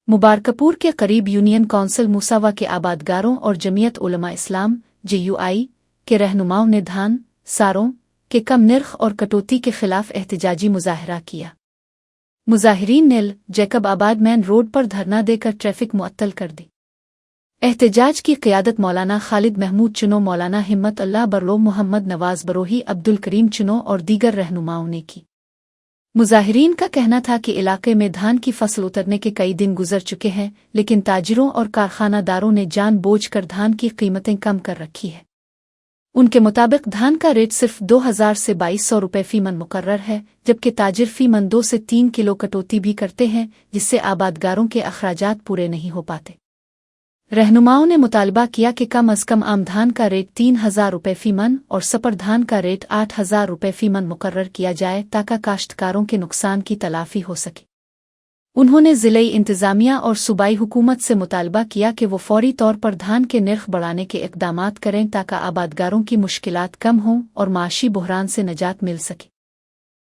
मुबारकपुर के करीब union council मुसावा के आबादगारों और जमीयत उलमा इस्लाम JUI के रहनुमाओं ने धान सारों के कम निर्ख और कटौती के खिलाफ एहतजाजी मुजाहरा किया। मुजाहिरीन ने जैकब आबाद मेन रोड पर धरना देकर ट्रैफिक मुअत्तल कर दी। एहतजाज की क़ियादत मौलाना खालिद महमूद चुनो, मौलाना हिम्मत अल्लाह बरलो, मोहम्मद नवाज बरोही, अब्दुल करीम चुनो और दीगर रहनुमाओं ने की। मुजाहिरीन का कहना था कि इलाके में धान की फसल उतरने के कई दिन गुजर चुके हैं, लेकिन ताजिरों और कारखानादारों ने जानबूझकर धान की कीमतें कम कर रखी है। उनके मुताबिक धान का रेट सिर्फ 2000 से 2200 रुपये फी मन मुकर्रर है, जबकि ताजिर फी मन 2 से 3 किलो कटौती भी करते हैं, जिससे आबादगारों के अखराजात पूरे नहीं हो पाते। रहनुमाओं ने मुतालबा किया कि कम अज़ कम आम धान का रेट 3000 रुपये फी मन और सपर धान का रेट 8000 रुपये फी मन मुकर्रर किया जाए, ताकि काश्तकारों के नुकसान की तलाफी हो सके। उन्होंने ज़िले इंतज़ामिया और सूबाई हुकूमत से मुतालबा किया कि वो फौरी तौर पर धान के निर्ख बढ़ाने के इक़दामात करें, ताकि आबादगारों की मुश्किलात कम हों और माशी बहरान से निजात मिल सके।